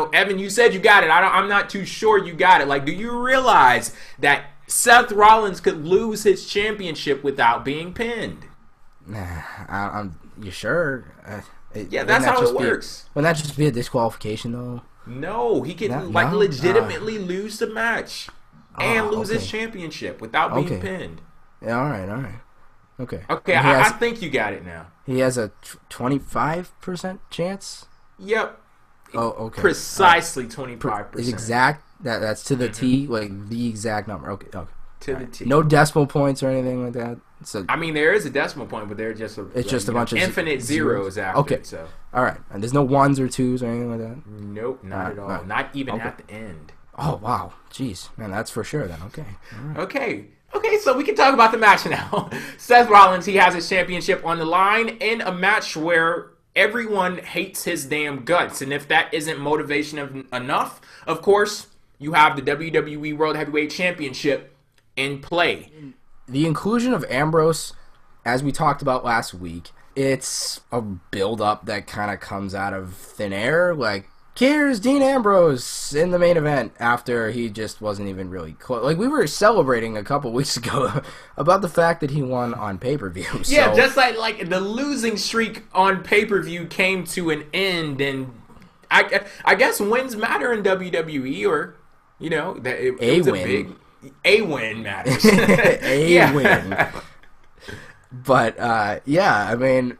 Evan, you said you got it. I'm not too sure you got it. Like, do you realize that Seth Rollins could lose his championship without being pinned? You sure? Yeah, that's how it works. Wouldn't that just be a disqualification, though? No, he can legitimately lose the match and lose his championship without being pinned. Yeah, all right. Okay. Okay, I think you got it now. He has a 25% chance? Yep. Oh, okay. Precisely 25%. Is exact? That's to the T, like the exact number. Okay. To the T. No decimal points or anything like that? So, I mean, there is a decimal point, but they're just a bunch of infinite zeros after. Okay. So. All right. And there's no ones or twos or anything like that? Nope, not at all. Not even at the end. Oh, wow. Jeez. Man, that's for sure then. Okay. All right. Okay, so we can talk about the match now. Seth Rollins, he has his championship on the line in a match where everyone hates his damn guts. And if that isn't motivation enough, of course, you have the WWE World Heavyweight Championship in play. The inclusion of Ambrose, as we talked about last week, it's a build-up that kind of comes out of thin air. Like, here's Dean Ambrose in the main event after he just wasn't even really close. Like, we were celebrating a couple weeks ago about the fact that he won on pay-per-view. Yeah, just like the losing streak on pay-per-view came to an end, and I guess wins matter in WWE, or, you know, that it was win. A win matters. Win. But, I mean,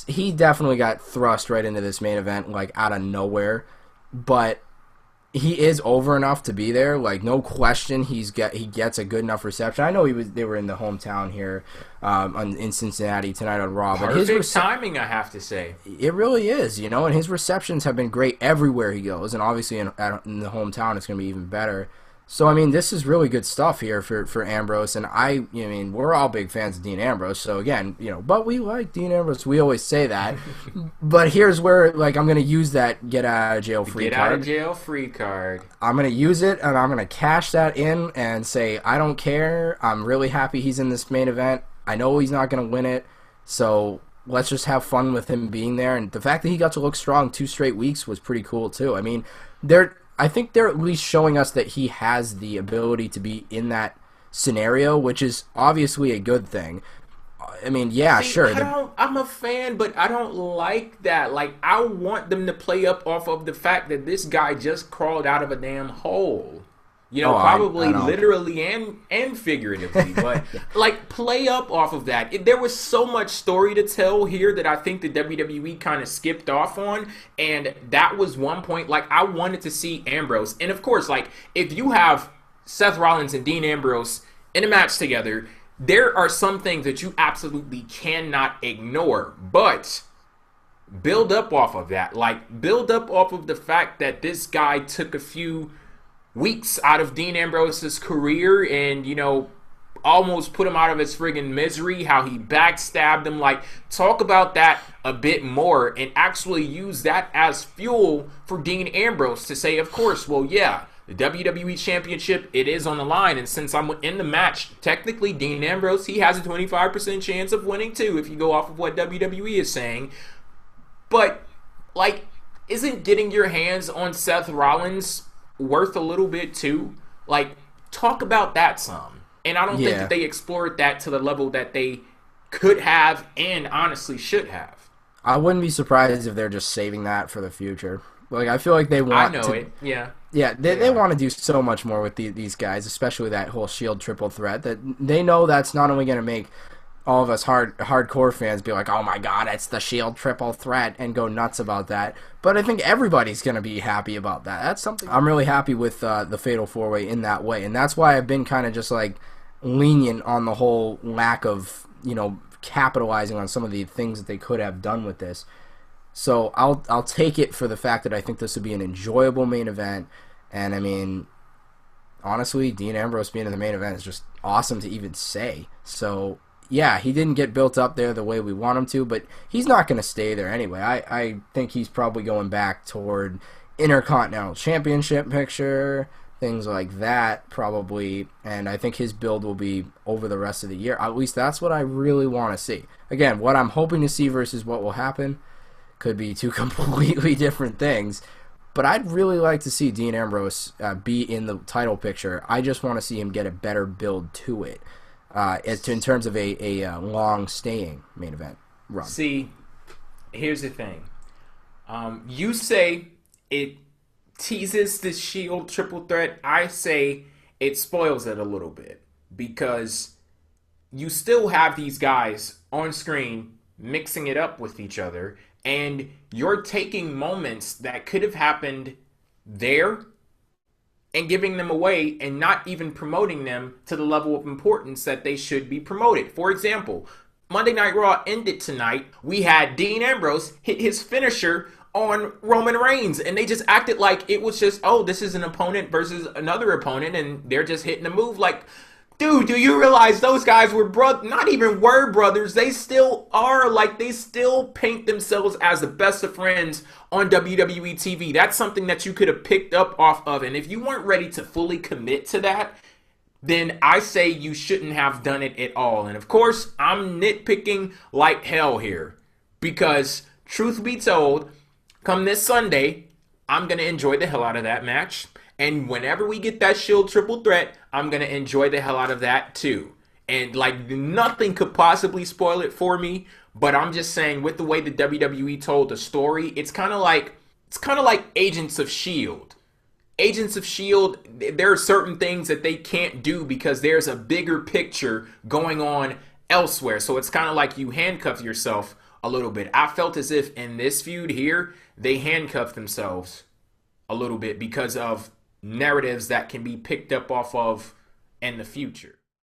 he definitely got thrust right into this main event, like, out of nowhere. But he is over enough to be there. Like, no question, he gets a good enough reception. I know they were in the hometown here in Cincinnati tonight on Raw. But Perfect timing, I have to say. It really is, you know, and his receptions have been great everywhere he goes. And obviously in the hometown, it's going to be even better. So, I mean, this is really good stuff here for Ambrose, and we're all big fans of Dean Ambrose, so again, you know, but we like Dean Ambrose, we always say that, but here's where, like, I'm going to use that get-out-of-jail-free card. Get-out-of-jail-free card. I'm going to use it, and I'm going to cash that in and say, I don't care, I'm really happy he's in this main event, I know he's not going to win it, so let's just have fun with him being there, and the fact that he got to look strong 2 straight weeks was pretty cool, too. I mean, I think they're at least showing us that he has the ability to be in that scenario, which is obviously a good thing. I mean, yeah, sure. I'm a fan, but I don't like that. Like, I want them to play up off of the fact that this guy just crawled out of a damn hole. You know, probably literally and figuratively, but like, play up off of that. There was so much story to tell here that I think the WWE kind of skipped off on, and that was one point. Like, I wanted to see Ambrose, and of course, like, if you have Seth Rollins and Dean Ambrose in a match together, there are some things that you absolutely cannot ignore, but build up off of that. Like, build up off of the fact that this guy took a few weeks out of Dean Ambrose's career and, you know, almost put him out of his friggin' misery, how he backstabbed him. Like, talk about that a bit more and actually use that as fuel for Dean Ambrose to say, of course, well, yeah, the WWE Championship, it is on the line, and since I'm in the match, technically Dean Ambrose, he has a 25% chance of winning too, if you go off of what WWE is saying. But, like, isn't getting your hands on Seth Rollins worth a little bit too? Like, talk about that some. And I don't think that they explored that to the level that they could have and honestly should have. I wouldn't be surprised if they're just saving that for the future. Like, I feel like they want they want to do so much more with these guys, especially that whole Shield triple threat, that they know that's not only going to make all of us hardcore fans be like, oh my god, it's the Shield triple threat, and go nuts about that. But I think everybody's going to be happy about that. That's something I'm really happy with the Fatal 4-Way in that way. And that's why I've been kind of just like lenient on the whole lack of, you know, capitalizing on some of the things that they could have done with this. So I'll take it for the fact that I think this would be an enjoyable main event. And I mean, honestly, Dean Ambrose being in the main event is just awesome to even say. So yeah, he didn't get built up there the way we want him to, but he's not going to stay there anyway. I think he's probably going back toward Intercontinental Championship picture, things like that probably, and I think his build will be over the rest of the year. At least that's what I really want to see. Again, what I'm hoping to see versus what will happen could be two completely different things, But I'd really like to see Dean Ambrose be in the title picture. I just want to see him get a better build to it in terms of a long-staying main event run. See, here's the thing. You say it teases the Shield triple threat. I say it spoils it a little bit because you still have these guys on screen mixing it up with each other, and you're taking moments that could have happened there and giving them away and not even promoting them to the level of importance that they should be promoted. For example, Monday Night Raw ended tonight. We had Dean Ambrose hit his finisher on Roman Reigns, and they just acted like it was just, oh, this is an opponent versus another opponent, and they're just hitting a move. Like, dude, do you realize those guys were not even were brothers? They still are. Like, they still paint themselves as the best of friends on WWE TV. That's something that you could have picked up off of, and if you weren't ready to fully commit to that, then I say you shouldn't have done it at all. And of course, I'm nitpicking like hell here because, truth be told, come this Sunday, I'm going to enjoy the hell out of that match. And whenever we get that Shield triple threat, I'm going to enjoy the hell out of that too. And like nothing could possibly spoil it for me, but I'm just saying with the way the WWE told the story, it's kind of like Agents of Shield. Agents of Shield, there are certain things that they can't do because there's a bigger picture going on elsewhere. So it's kind of like you handcuff yourself a little bit. I felt as if in this feud here, they handcuffed themselves a little bit because of narratives that can be picked up off of in the future.